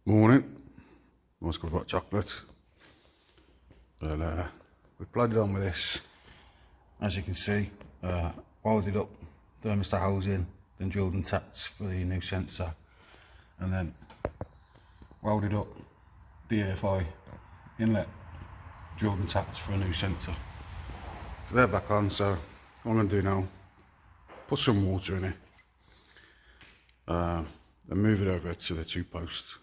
Morning. Always got hot chocolate. But we've plodded on with this. As you can see, welded up thermostat housing, then drilled and tapped for the new sensor, and then welded up the AFI inlet, drilled and tapped for a new sensor. So they're back on, so what I'm going to do now, put some water in it, then move it over to the 2 posts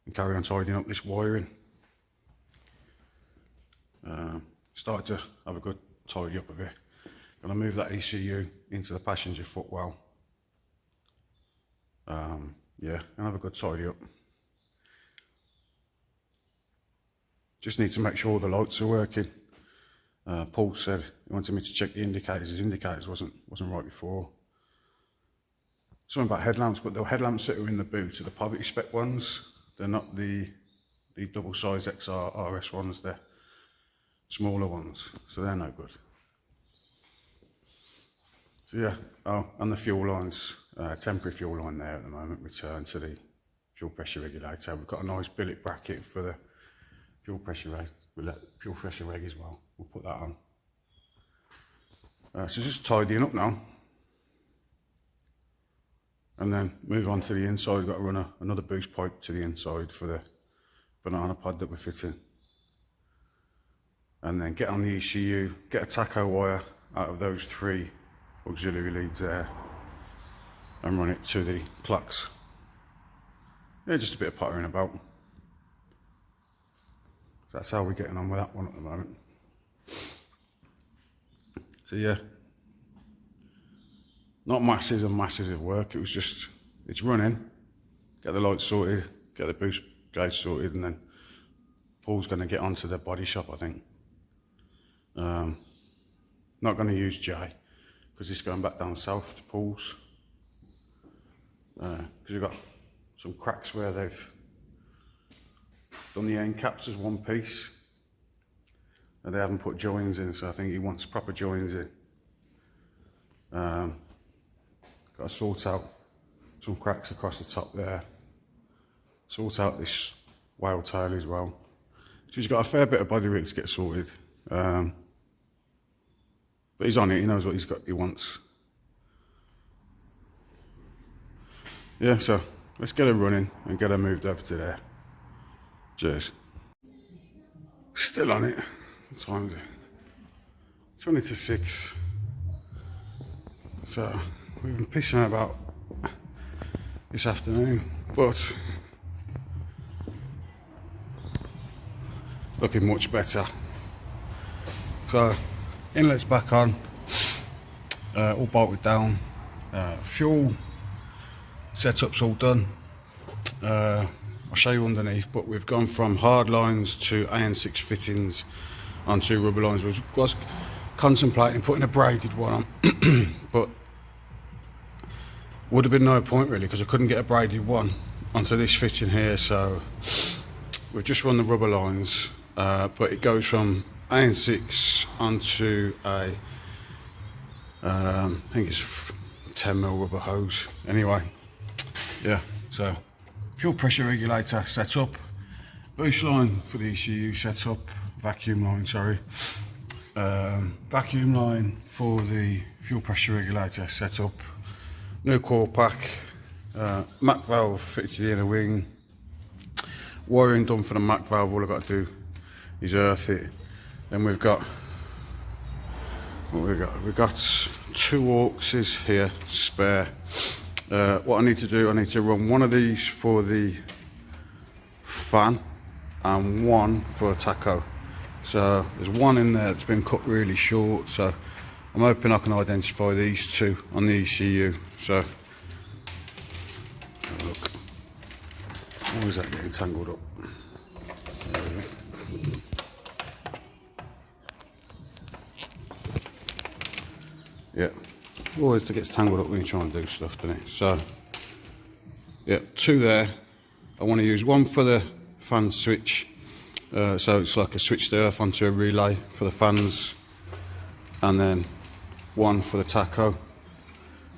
and carry on tidying up this wiring. Start to have a good tidy up of it. Gonna move that ECU into the passenger footwell. Yeah, and have a good tidy up. Just need to make sure the lights are working. Paul said he wanted me to check the indicators. His indicators wasn't right before. Something about headlamps, but the headlamps that are in the boot are the poverty spec ones. They're not the double size XR RS ones. They're smaller ones, so they're no good. So yeah, oh, and the fuel lines, temporary fuel line there at the moment, return to the fuel pressure regulator. We've got a nice billet bracket for the fuel pressure reg as well. We'll put that on. So just tidying up now. And then move on to the inside. We've got to run another boost pipe to the inside for the banana pod that we're fitting. And then get on the ECU, get a taco wire out of those 3 auxiliary leads there and run it to the clocks. Yeah, just a bit of pottering about. So that's how we're getting on with that one at the moment. So yeah, not masses and masses of work. It was just, it's running, get the lights sorted, get the boost gauge sorted, and then Paul's going to get onto the body shop, I think. Not going to use Jay because he's going back down south to Paul's. Because we've got some cracks where they've done the end caps as one piece and they haven't put joins in, so I think he wants proper joins in. Got to sort out some cracks across the top there, sort out this whale tail as well. So he's got a fair bit of bodywork to get sorted. But he's on it, he knows what he wants. Yeah, so let's get her running and get her moved over to there. Cheers. Still on it. What time is it? 20 to 6. So we've been pissing about this afternoon, but looking much better. So inlet's back on, all bolted down, fuel setup's all done. I'll show you underneath, but we've gone from hard lines to AN6 fittings onto rubber lines. We was contemplating putting a braided one on, but would have been no point really because I couldn't get a braided one onto this fitting here, so we've just run the rubber lines, but it goes from AN6 onto a I think it's 10mm rubber hose. Anyway, yeah, so fuel pressure regulator set up, boost line for the ECU set up, vacuum line, sorry, vacuum line for the fuel pressure regulator set up, new coil pack, Mac valve fitted to the inner wing, wiring done for the Mac valve. All I've got to do is earth it. Then we've got, what we've got 2 auxes here spare. What I need to do, I need to run one of these for the fan and one for a taco. So there's one in there that's been cut really short, so I'm hoping I can identify these 2 on the ECU. So have a look. How is that getting tangled up? There we go. Yeah, always gets tangled up when you try and do stuff, doesn't it? So, yeah, 2 there. I want to use one for the fan switch, so it's like a switch to earth onto a relay for the fans, and then one for the taco,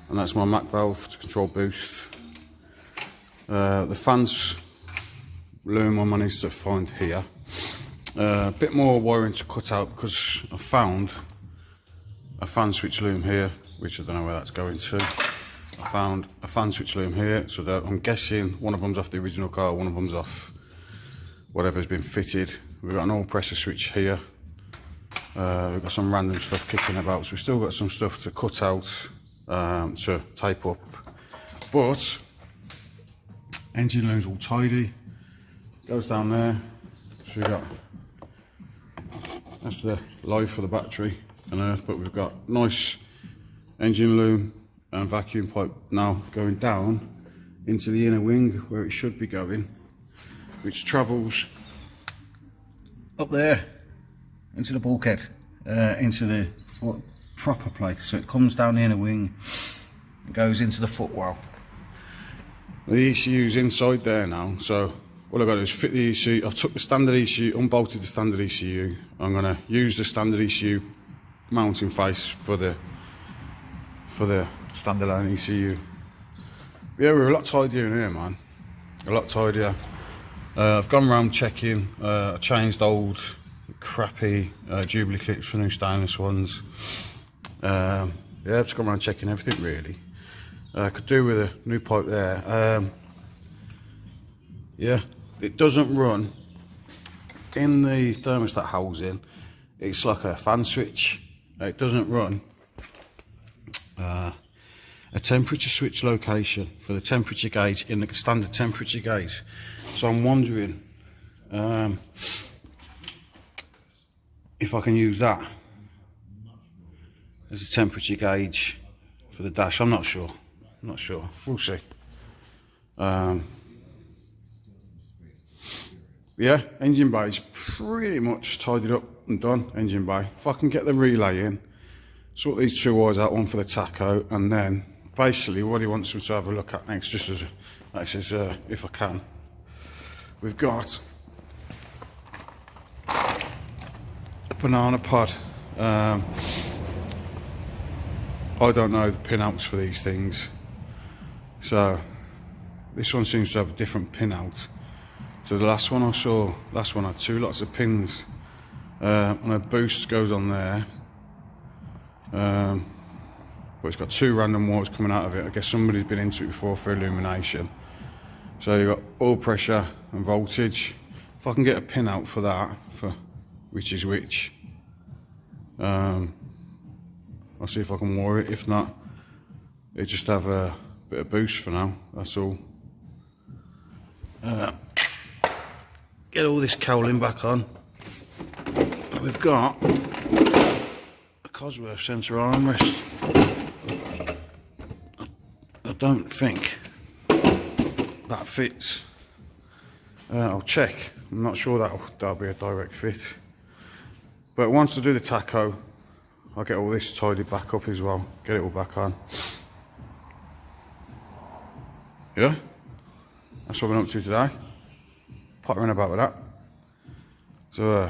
and that's my Mac valve to control boost. The fans loom I managed to find here. A bit more wiring to cut out because I found a fan switch loom here, which I don't know where that's going to. I found a fan switch loom here, so that I'm guessing one of them's off the original car, one of them's off whatever's been fitted. We've got an oil pressure switch here. We've got some random stuff kicking about, so we've still got some stuff to cut out, to tape up. But engine loom's all tidy. Goes down there. So we've got, that's the live for the battery and earth, but we've got nice engine loom and vacuum pipe now going down into the inner wing where it should be going, which travels up there into the bulkhead, into the proper place. So it comes down the inner wing and goes into the footwell. The ECU's inside there now, so all I've got to do is fit the ECU. I've took the standard ECU, unbolted the standard ECU. I'm going to use the standard ECU mounting face for the standalone ECU. But yeah, we're a lot tidier in here, man. A lot tidier. I've gone round checking. I changed old crappy Jubilee clips for new stainless ones. Yeah, I've just gone around checking everything really. Could do with a new pipe there. Yeah, it doesn't run in the thermostat housing. It's like a fan switch. It doesn't run a temperature switch location for the temperature gauge in the standard temperature gauge. So I'm wondering if I can use that as a temperature gauge for the dash. I'm not sure. We'll see. Yeah, engine bay's pretty much tidied up and done. Engine bay. If I can get the relay in, sort these two wires out, one for the tacho, and then basically what he wants me to have a look at next, just as if I can. We've got a banana pod. I don't know the pinouts for these things, so this one seems to have a different pinout to the last one I saw. Last one had two lots of pins, and a boost goes on there, but it's got two random wires coming out of it. I guess somebody's been into it before for illumination. So you've got oil pressure and voltage. If I can get a pin out for that, for which is which, I'll see if I can wire it. If not, it just have a bit of boost for now, that's all. Get all this cowling back on. We've got a Cosworth centre armrest. I don't think that fits. I'll check. I'm not sure that'll be a direct fit. But once I do the tacho, I'll get all this tidied back up as well. Get it all back on. Yeah? That's what we're up to today. Pottering about with that. So,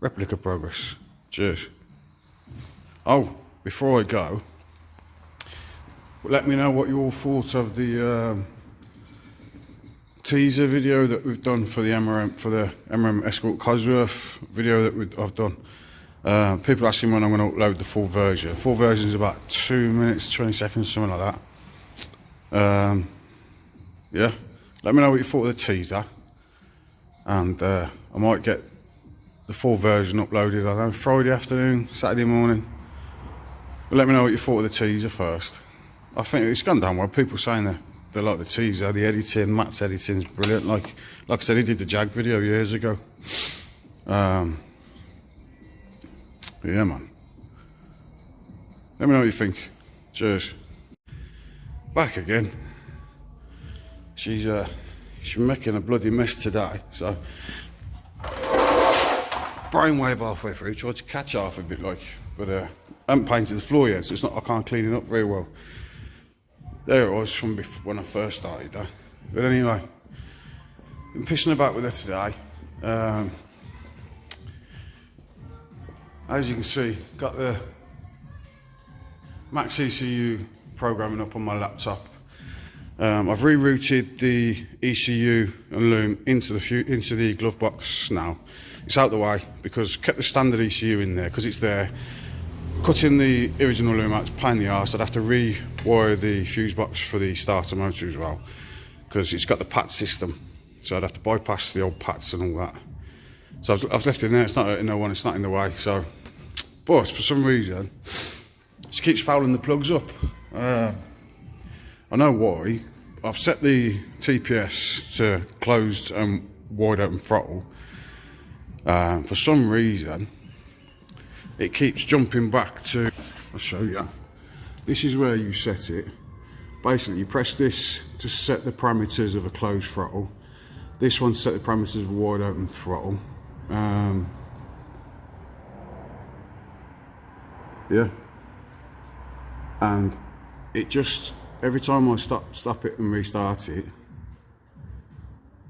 replica progress. Cheers. Oh, before I go, let me know what you all thought of the teaser video that we've done for the MRM Escort Cosworth video that I've done. People asking when I'm going to upload the full version. Full version is about 2 minutes, 20 seconds, something like that. Yeah, let me know what you thought of the teaser, and I might get the full version uploaded, I don't know, Friday afternoon, Saturday morning. But let me know what you thought of the teaser first. I think it's gone down well. People saying they like the teaser, the editing, Matt's editing is brilliant. Like I said, he did the Jag video years ago. But yeah, man. Let me know what you think. Cheers. Back again. She's making a bloody mess today, so brainwave halfway through, tried to catch half a bit like, but I haven't painted the floor yet, so it's not, I can't clean it up very well. There it was from before, when I first started though. But anyway, been pissing about with her today. As you can see, got the Max ECU programming up on my laptop. I've rerouted the ECU and loom into the glove box now. It's out the way because I kept the standard ECU in there because it's there. Cutting the original loom out is a pain in the arse. I'd have to rewire the fuse box for the starter motor as well because it's got the PAT system. So I'd have to bypass the old PATs and all that. So I've left it in there. It's not hurting no one. It's not in the way. So, but for some reason, she keeps fouling the plugs up. I know why. I've set the TPS to closed and wide open throttle. For some reason, it keeps jumping back to, I'll show you. This is where you set it. Basically, you press this to set the parameters of a closed throttle. This one set the parameters of a wide open throttle. Yeah. And it just, every time I stop it and restart it,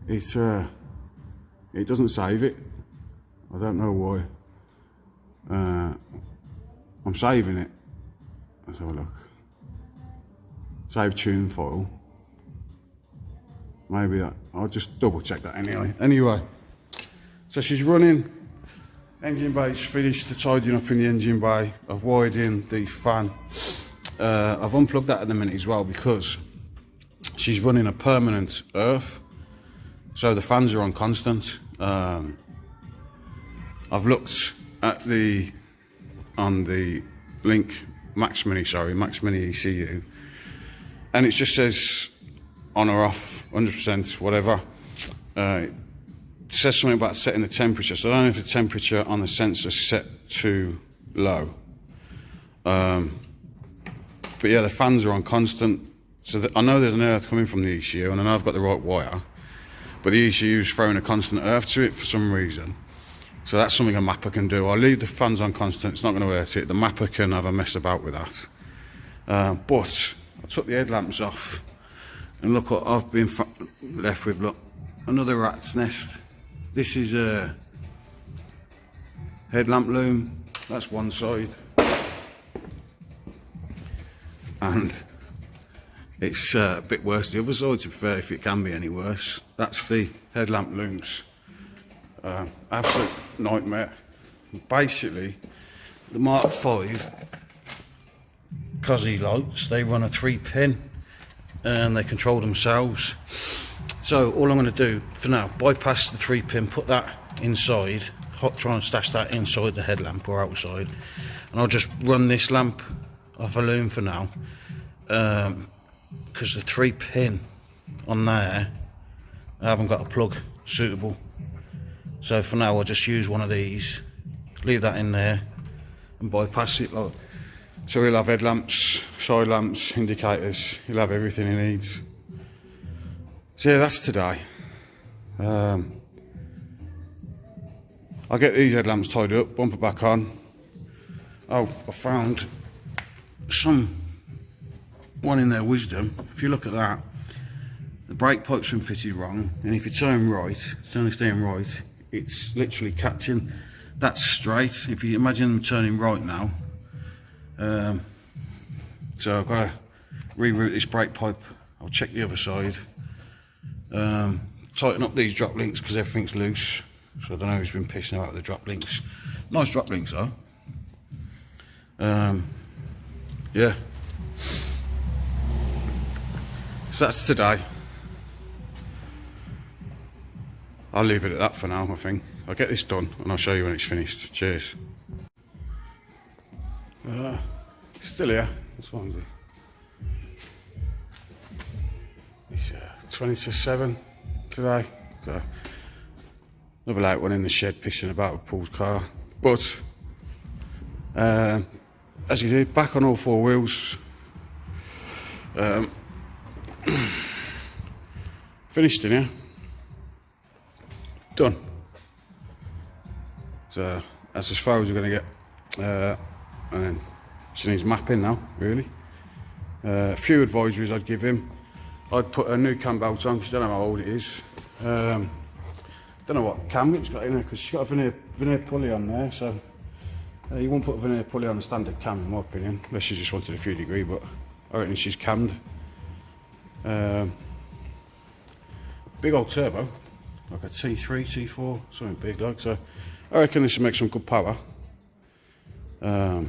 it doesn't save it. I don't know why. I'm saving it. Let's have a look. Save tune file. Maybe that. I'll just double check that anyway. Anyway, so she's running. Engine bay's finished. The tidying up in the engine bay. I've wired in the fan. I've unplugged that at the minute as well because she's running a permanent earth, so the fans are on constant. I've looked at on the Link Max Mini ECU, and it just says on or off, 100%, whatever. It says something about setting the temperature, so I don't know if the temperature on the sensor is set too low. But yeah, the fans are on constant, so I know there's an earth coming from the ECU, and I know I've got the right wire, but the ECU is throwing a constant earth to it for some reason. So that's something a mapper can do. I'll leave the fans on constant, it's not going to hurt it. The mapper can have a mess about with that. But I took the headlamps off, and look what I've been left with. Look, another rat's nest. This is a headlamp loom. That's one side. And it's a bit worse the other side, to be fair, if it can be any worse. That's the headlamp looms. Absolute nightmare. Basically, the Mark 5 Cosy lights, they run a 3-pin and they control themselves. So all I'm going to do for now, bypass the 3-pin, put that inside, try and stash that inside the headlamp or outside, and I'll just run this lamp off a loom for now, because the 3-pin on there, I haven't got a plug suitable. So for now I'll just use one of these, leave that in there and bypass it. So he'll have headlamps, side lamps, indicators, he'll have everything he needs. So yeah, that's today. I'll get these headlamps tied up, bump it back on. Oh, I found one in their wisdom. If you look at that, the brake pipe's been fitted wrong, and if you turn right, it's only staying right, it's literally catching. That's straight. If you imagine them turning right now, so I've got to reroute this brake pipe. I'll check the other side, tighten up these drop links because everything's loose, so I don't know who's been pissing about the drop links. Nice drop links though. Yeah, so that's today. I'll leave it at that for now, I think. I'll get this done and I'll show you when it's finished. Cheers. Still here. This one's it. It's 20 to 7 today. So another late one in the shed pissing about with Paul's car. But as you do, back on all four wheels. Finished in here. Done. So that's as far as we're going to get. And then she needs mapping now, really. A few advisories I'd give him. I'd put a new cam belt on because I don't know how old it is. Don't know what cam it's got in there because she's got a veneer pulley on there. So you won't put a veneer pulley on a standard cam, in my opinion, unless she just wanted a few degree. But I reckon she's cammed. Big old turbo, like a T3, T4, something big like, so I reckon this will make some good power. But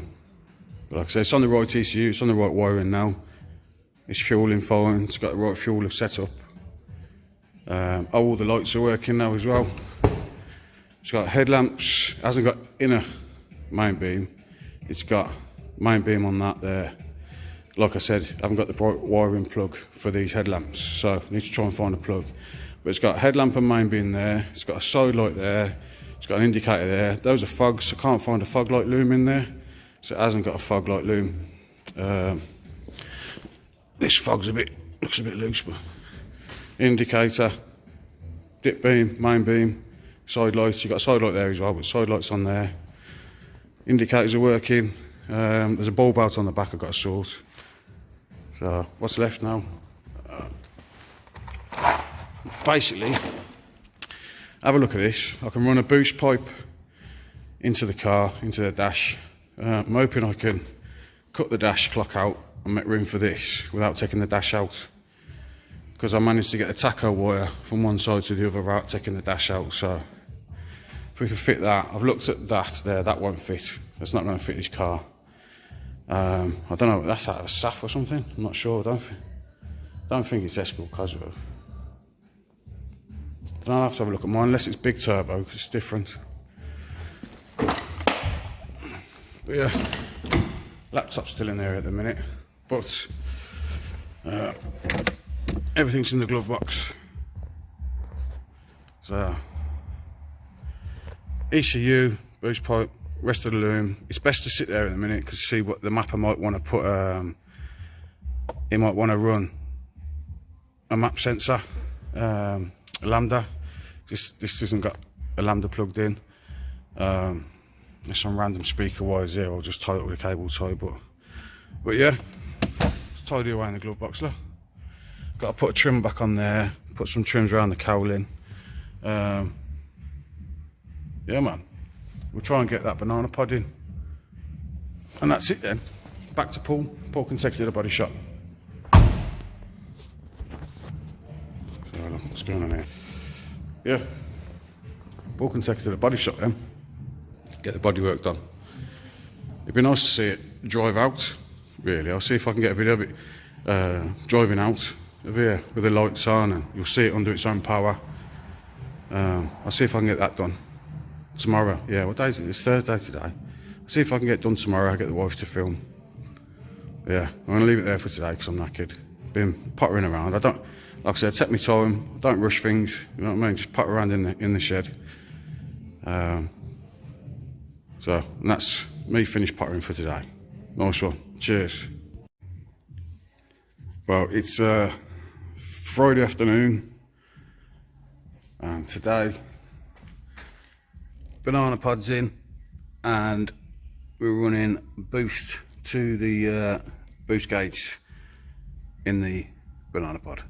like I say, it's on the right ECU, it's on the right wiring now. It's fueling fine, it's got the right fuel set up. All the lights are working now as well. It's got headlamps, hasn't got inner main beam, it's got main beam on that there. Like I said, I haven't got the bright wiring plug for these headlamps, so I need to try and find a plug. But it's got a headlamp and main beam there, it's got a side light there, it's got an indicator there. Those are fogs, I can't find a fog light loom in there, so it hasn't got a fog light loom. This fog's looks a bit loose, but indicator, dip beam, main beam, side lights. You've got a side light there as well, but side lights on there. Indicators are working. There's a bulb out on the back I've got to sort. So what's left now? Basically, have a look at this. I can run a boost pipe into the car, into the dash. I'm hoping I can cut the dash clock out and make room for this without taking the dash out, because I managed to get the taco wire from one side to the other without taking the dash out. So if we can fit that, I've looked at that there, that won't fit. That's not going to fit this car. I don't know, that's out of a SAF or something, I'm not sure. I don't think it's Escort Cosworth. I'll have to have a look at mine, unless it's big turbo, because it's different. But yeah, laptop's still in there at the minute, but everything's in the glove box. So ECU, boost pipe, rest of the loom. It's best to sit there in a minute, because see what the mapper might want to put. He might want to run a map sensor, a lambda. This hasn't got a lambda plugged in. There's some random speaker wires here. I'll just tie it with a cable tie, but yeah, it's tidy away in the glove box. Look, got to put a trim back on there. Put some trims around the cowling. Yeah, man. We'll try and get that banana pod in. And that's it then. Back to Paul. Paul can take it to the body shop. So, what's going on here? Yeah. Paul can take it to the body shop then. Get the bodywork done. It'd be nice to see it drive out, really. I'll see if I can get a video of it driving out of here with the lights on, and you'll see it under its own power. I'll see if I can get that done tomorrow. Yeah, what day is it? It's Thursday today. I'll see if I can get it done tomorrow. I'll get the wife to film. Yeah, I'm going to leave it there for today because I'm knackered. Been pottering around. I don't, like I said, take my time. Don't rush things. You know what I mean? Just potter around in the shed. So, and that's me finished pottering for today. Nice one. Cheers. Well, it's Friday afternoon, and today banana pods in, and we're running boost to the boost gauge in the banana pod.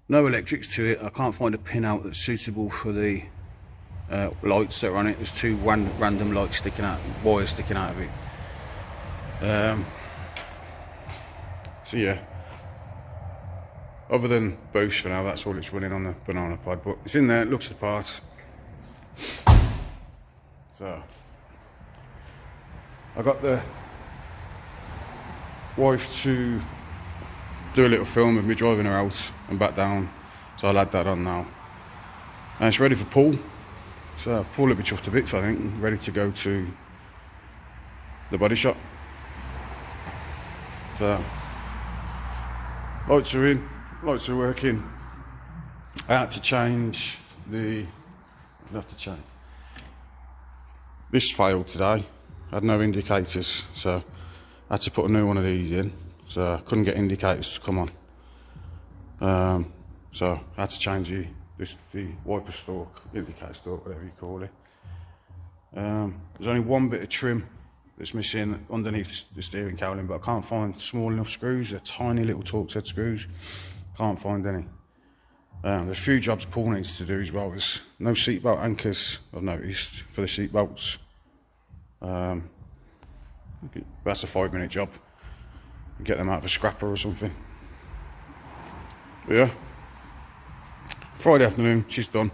No electrics to it. I can't find a pin out that's suitable for the lights that are on it. There's two random lights sticking out, wires sticking out of it. So yeah, other than boost for now, that's all it's running on the banana pod, but it's in there, it looks the part. So I got the wife to do a little film of me driving her out and back down, so I'll add that on now. And it's ready for Paul. So Paul will be chuffed to bits, I think, ready to go to the body shop. So lights are in, lights are working. I had to change the, this failed today. I had no indicators, so I had to put a new one of these in. So I couldn't get indicators to come on. So I had to change the wiper stalk, indicator stalk, whatever you call it. There's only one bit of trim that's missing underneath the steering cowling, but I can't find small enough screws. They're tiny little Torx head screws. Can't find any. There's a few jobs Paul needs to do as well. There's no seatbelt anchors, I've noticed, for the seatbelts. That's a 5-minute job. Get them out of a scrapper or something. But yeah, Friday afternoon, she's done.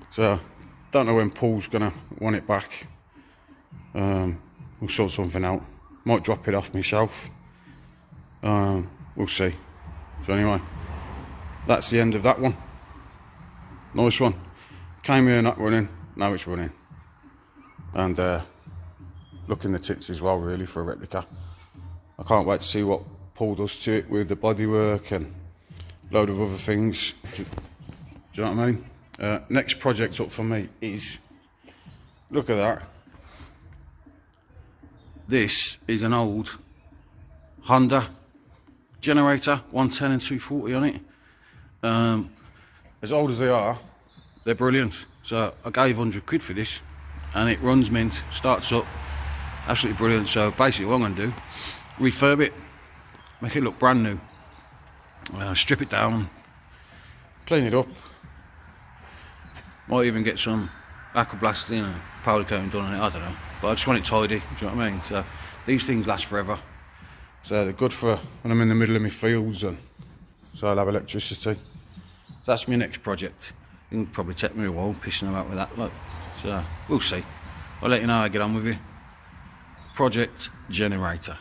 So don't know when Paul's gonna want it back. We'll sort something out. Might drop it off myself. We'll see. So anyway, that's the end of that one. Nice one. Came here not running, now it's running. And looking the tits as well, really, for a replica. I can't wait to see what Paul does to it with the bodywork and a load of other things. Do you know what I mean? Next project up for me is, look at that. This is an old Honda generator, 110 and 240 on it. As old as they are, they're brilliant. So I gave 100 quid for this, and it runs mint, starts up, absolutely brilliant. So basically what I'm going to do, refurb it, make it look brand new, strip it down, clean it up, might even get some aqua blasting and powder coating done on it, I don't know, but I just want it tidy, do you know what I mean? So these things last forever, so they're good for when I'm in the middle of my fields, and so I'll have electricity. So that's my next project. It'll probably take me a while pissing about with that, like, so we'll see. I'll let you know how I get on with you. Project generator.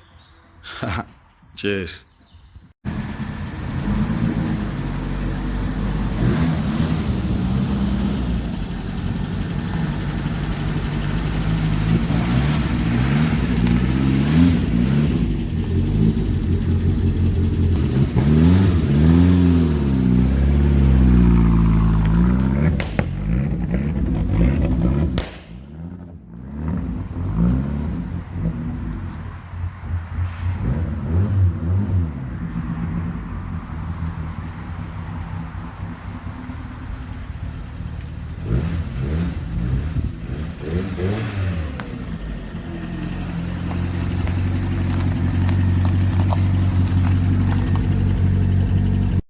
Cheers.